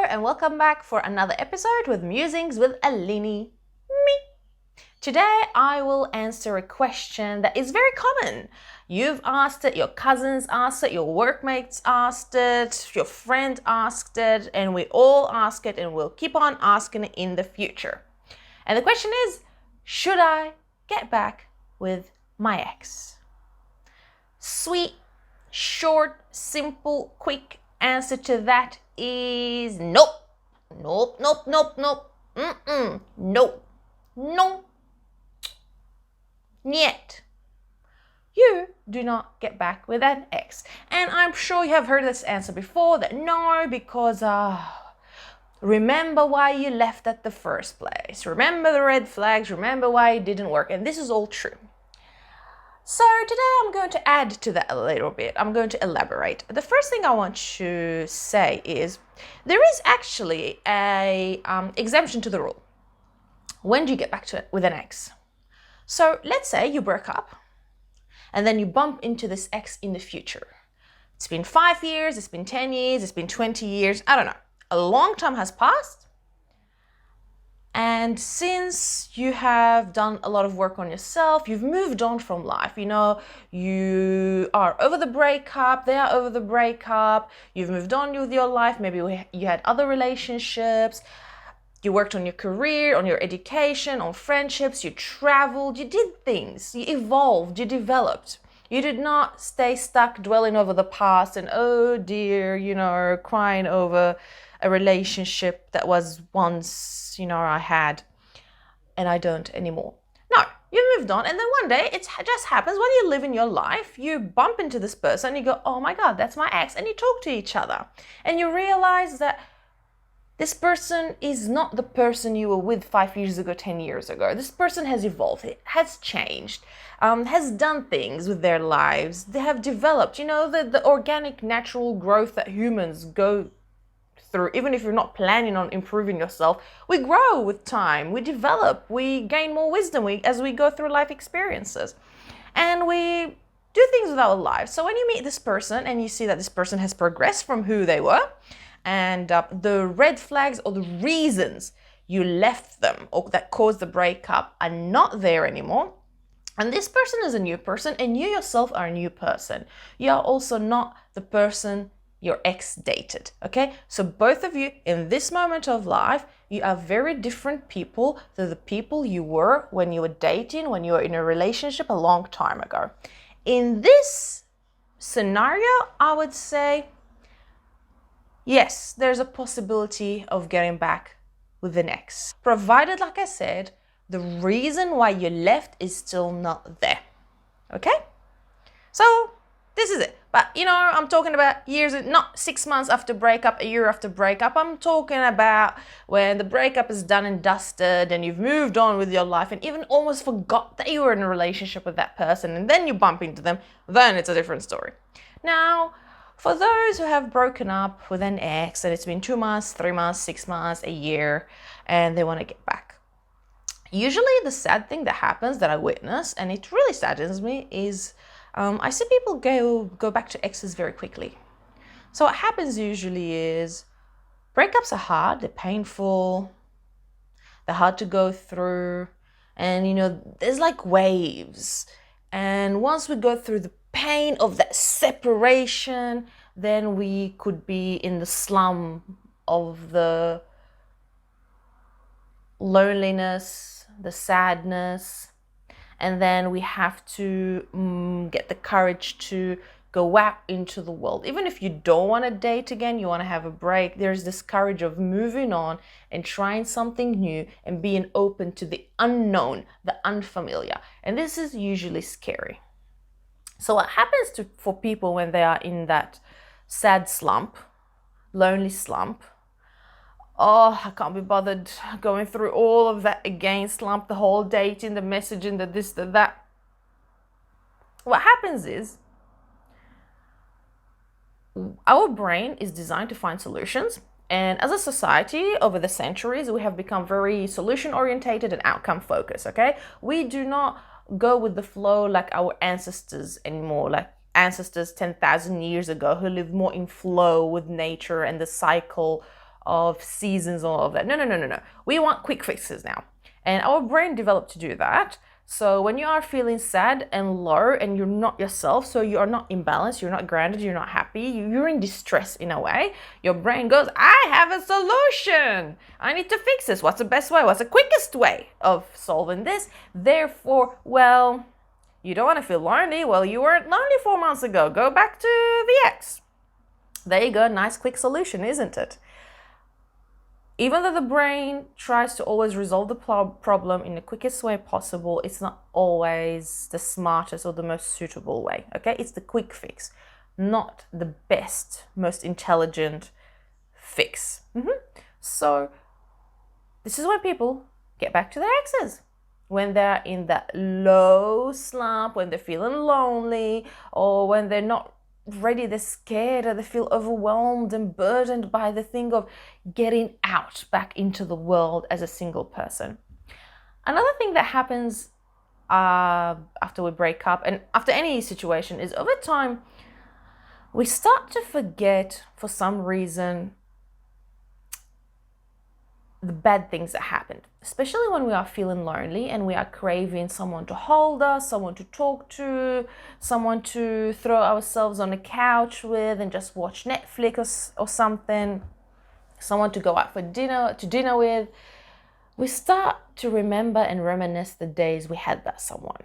and welcome back for another episode with Musings with Alini, me. Today I will answer a question that is very common. You've asked it, your cousins asked it, your workmates asked it, your friend asked it, and we all ask it and we'll keep on asking it in the future. And the question is, should I get back with my ex? Sweet, short, simple, quick answer to that is nope. Nope. No. Niet. You do not get back with an ex. And I'm sure you have heard this answer before, that no, because remember why you left at the first place. Remember the red flags, remember why it didn't work. And this is all true. So today I'm going to add to that a little bit. I'm going to elaborate. The first thing I want to say is there is actually a exemption to the rule. When do you get back to it with an ex? So let's say you broke up and then you bump into this ex in the future. It's been 5 years, it's been 10 years, it's been 20 years, I don't know. A long time has passed. And since you have done a lot of work on yourself, you've moved on from life. You know, you are over the breakup, they are over the breakup, you've moved on with your life, maybe you had other relationships, you worked on your career, on your education, on friendships, you traveled, you did things, you evolved, you developed. You did not stay stuck dwelling over the past and, oh dear, crying over a relationship that was once, I had and I don't anymore. No, you moved on, and then one day it just happens when you live in your life, you bump into this person, you go, oh my God, that's my ex, and you talk to each other and you realize that this person is not the person you were with 5 years ago, 10 years ago. This person has evolved, has changed, has done things with their lives. They have developed, the organic, natural growth that humans go through. Even if you're not planning on improving yourself, we grow with time, we develop, we gain more wisdom as we go through life experiences. And we do things with our lives. So when you meet this person and you see that this person has progressed from who they were, and the red flags or the reasons you left them or that caused the breakup are not there anymore, and this person is a new person and you yourself are a new person. You are also not the person your ex dated, okay? So both of you in this moment of life, you are very different people to the people you were when you were dating, when you were in a relationship a long time ago. In this scenario, I would say, yes, there's a possibility of getting back with an ex, provided, like I said, the reason why you left is still not there, okay? So this is it. But, I'm talking about years, not 6 months after breakup, a year after breakup. I'm talking about when the breakup is done and dusted and you've moved on with your life and even almost forgot that you were in a relationship with that person, and then you bump into them, then it's a different story. Now, for those who have broken up with an ex and it's been 2 months, 3 months, 6 months, a year, and they want to get back, usually the sad thing that happens that I witness, and it really saddens me, is I see people go back to exes very quickly. So what happens usually is breakups are hard, they're painful, they're hard to go through, and there's like waves. And once we go through the pain of that separation, then we could be in the slum of the loneliness, the sadness, and then we have to get the courage to go out into the world. Even if you don't want to date again, you want to have a break, there's this courage of moving on and trying something new and being open to the unknown, the unfamiliar. And this is usually scary. So what happens for people when they are in that sad slump, lonely slump, oh, I can't be bothered going through all of that again, slump, the whole dating, the messaging, the this, the that. What happens is our brain is designed to find solutions. And as a society, over the centuries, we have become very solution-orientated and outcome-focused, okay? We do not go with the flow like our ancestors anymore, like ancestors 10,000 years ago who lived more in flow with nature and the cycle of seasons, all of that. No. We want quick fixes now. And our brain developed to do that. So when you are feeling sad and low and you're not yourself, so you are not imbalanced, you're not grounded, you're not happy, you're in distress in a way, your brain goes, I have a solution. I need to fix this. What's the best way? What's the quickest way of solving this? Therefore, well, you don't want to feel lonely. Well, you weren't lonely 4 months ago. Go back to the ex. There you go. Nice quick solution, isn't it? Even though the brain tries to always resolve the problem in the quickest way possible, it's not always the smartest or the most suitable way, okay? It's the quick fix, not the best, most intelligent fix. So this is when people get back to their exes. When they're in that low slump, when they're feeling lonely, or when they're not ready, they're scared, or they feel overwhelmed and burdened by the thing of getting out back into the world as a single person. Another thing that happens after we break up and after any situation is over time, we start to forget for some reason the bad things that happened, especially when we are feeling lonely and we are craving someone to hold us, someone to talk to, someone to throw ourselves on the couch with and just watch Netflix or something, someone to go out for dinner with. We start to remember and reminisce the days we had that someone.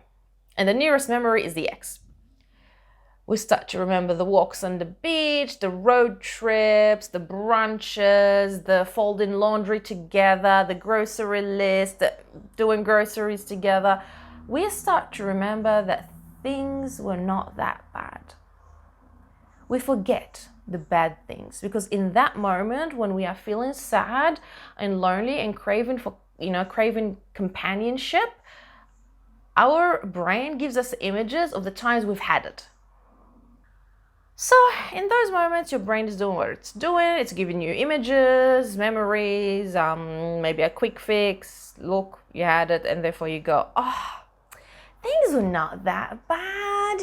And the nearest memory is the ex. We start to remember the walks on the beach, the road trips, the brunches, the folding laundry together, the grocery list, doing groceries together. We start to remember that things were not that bad. We forget the bad things because in that moment when we are feeling sad and lonely and craving companionship, our brain gives us images of the times we've had it. So in those moments, your brain is doing what it's doing. It's giving you images, memories, maybe a quick fix. Look, you had it, and therefore you go, oh, things were not that bad,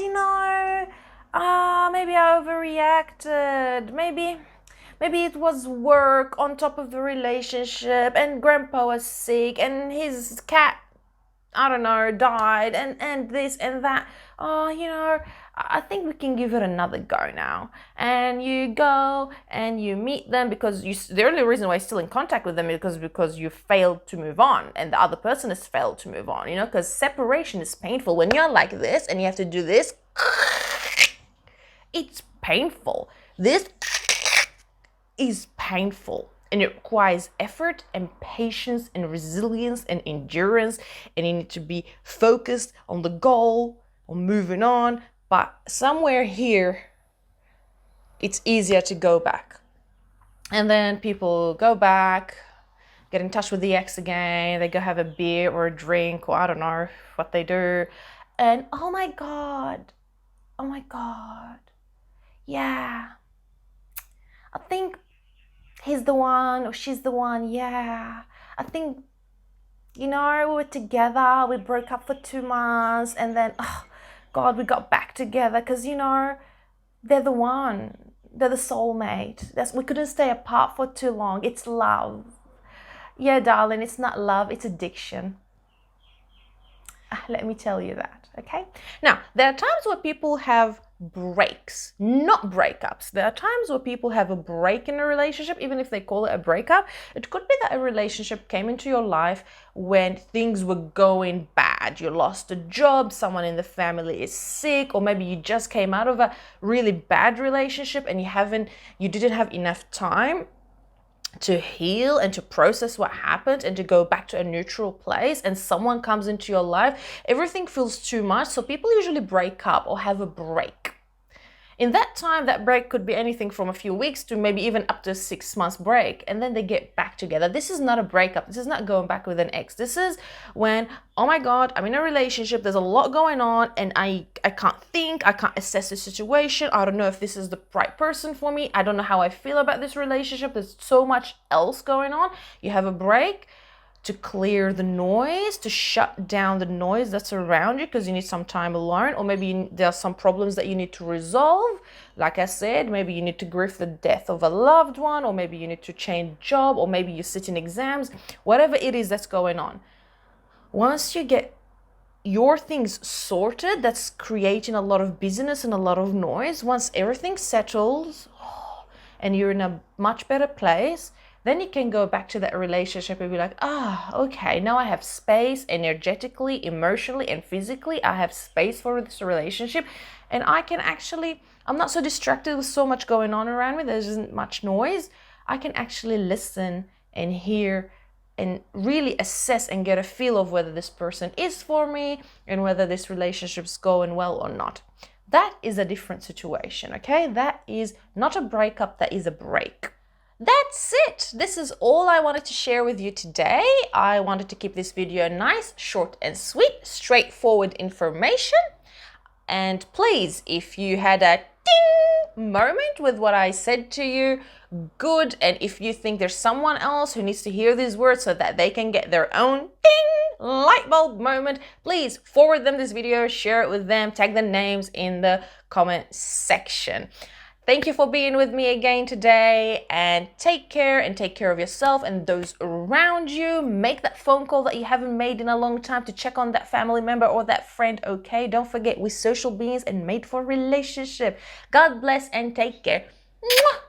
maybe I overreacted. Maybe it was work on top of the relationship, and grandpa was sick, and his cat, I don't know, died, and this and that. Oh, I think we can give it another go now. And you go and you meet them because the only reason why you're still in contact with them is because you failed to move on and the other person has failed to move on, because separation is painful. When you're like this and you have to do this, it's painful. This is painful. And it requires effort and patience and resilience and endurance. And you need to be focused on the goal, on moving on. But somewhere here, it's easier to go back. And then people go back, get in touch with the ex again. They go have a beer or a drink, or I don't know what they do. And oh my God, yeah, I think he's the one or she's the one. Yeah, I think, we were together, we broke up for 2 months, and then, oh God, we got back together because, they're the one, they're the soulmate. We couldn't stay apart for too long. It's love. Yeah, darling, it's not love, it's addiction. Let me tell you that, okay? Now, there are times where people have breaks, not breakups. There are times where people have a break in a relationship, even if they call it a breakup. It could be that a relationship came into your life when things were going bad. You lost a job, someone in the family is sick, or maybe you just came out of a really bad relationship and you didn't have enough time to heal and to process what happened and to go back to a neutral place, and someone comes into your life, everything feels too much. So people usually break up or have a break. In that time, that break could be anything from a few weeks to maybe even up to a 6 months break, and then they get back together. This is not a breakup. This is not going back with an ex. This is when, oh my God, I'm in a relationship, there's a lot going on, and I can't think, I can't assess the situation. I don't know if this is the right person for me. I don't know how I feel about this relationship. There's so much else going on. You have a break. to clear the noise, to shut down the noise that's around you because you need some time alone, or maybe there are some problems that you need to resolve. Like I said, maybe you need to grieve the death of a loved one, or maybe you need to change job, or maybe you sit in exams, whatever it is that's going on. Once you get your things sorted, that's creating a lot of busyness and a lot of noise. Once everything settles and you're in a much better place, then you can go back to that relationship and be like, okay, now I have space energetically, emotionally, and physically. I have space for this relationship, and I can actually, I'm not so distracted with so much going on around me. There isn't much noise. I can actually listen and hear and really assess and get a feel of whether this person is for me and whether this relationship's going well or not. That is a different situation, okay? That is not a breakup, that is a break. That's it. This is all I wanted to share with you today. I wanted to keep this video nice, short and sweet, straightforward information. And please, if you had a ding moment with what I said to you, good. And if you think there's someone else who needs to hear these words so that they can get their own ding light bulb moment, please forward them this video, share it with them, tag their names in the comment section. Thank you for being with me again today, and take care of yourself and those around you. Make that phone call that you haven't made in a long time to check on that family member or that friend, okay? Don't forget, we're social beings and made for relationship. God bless and take care. Mwah!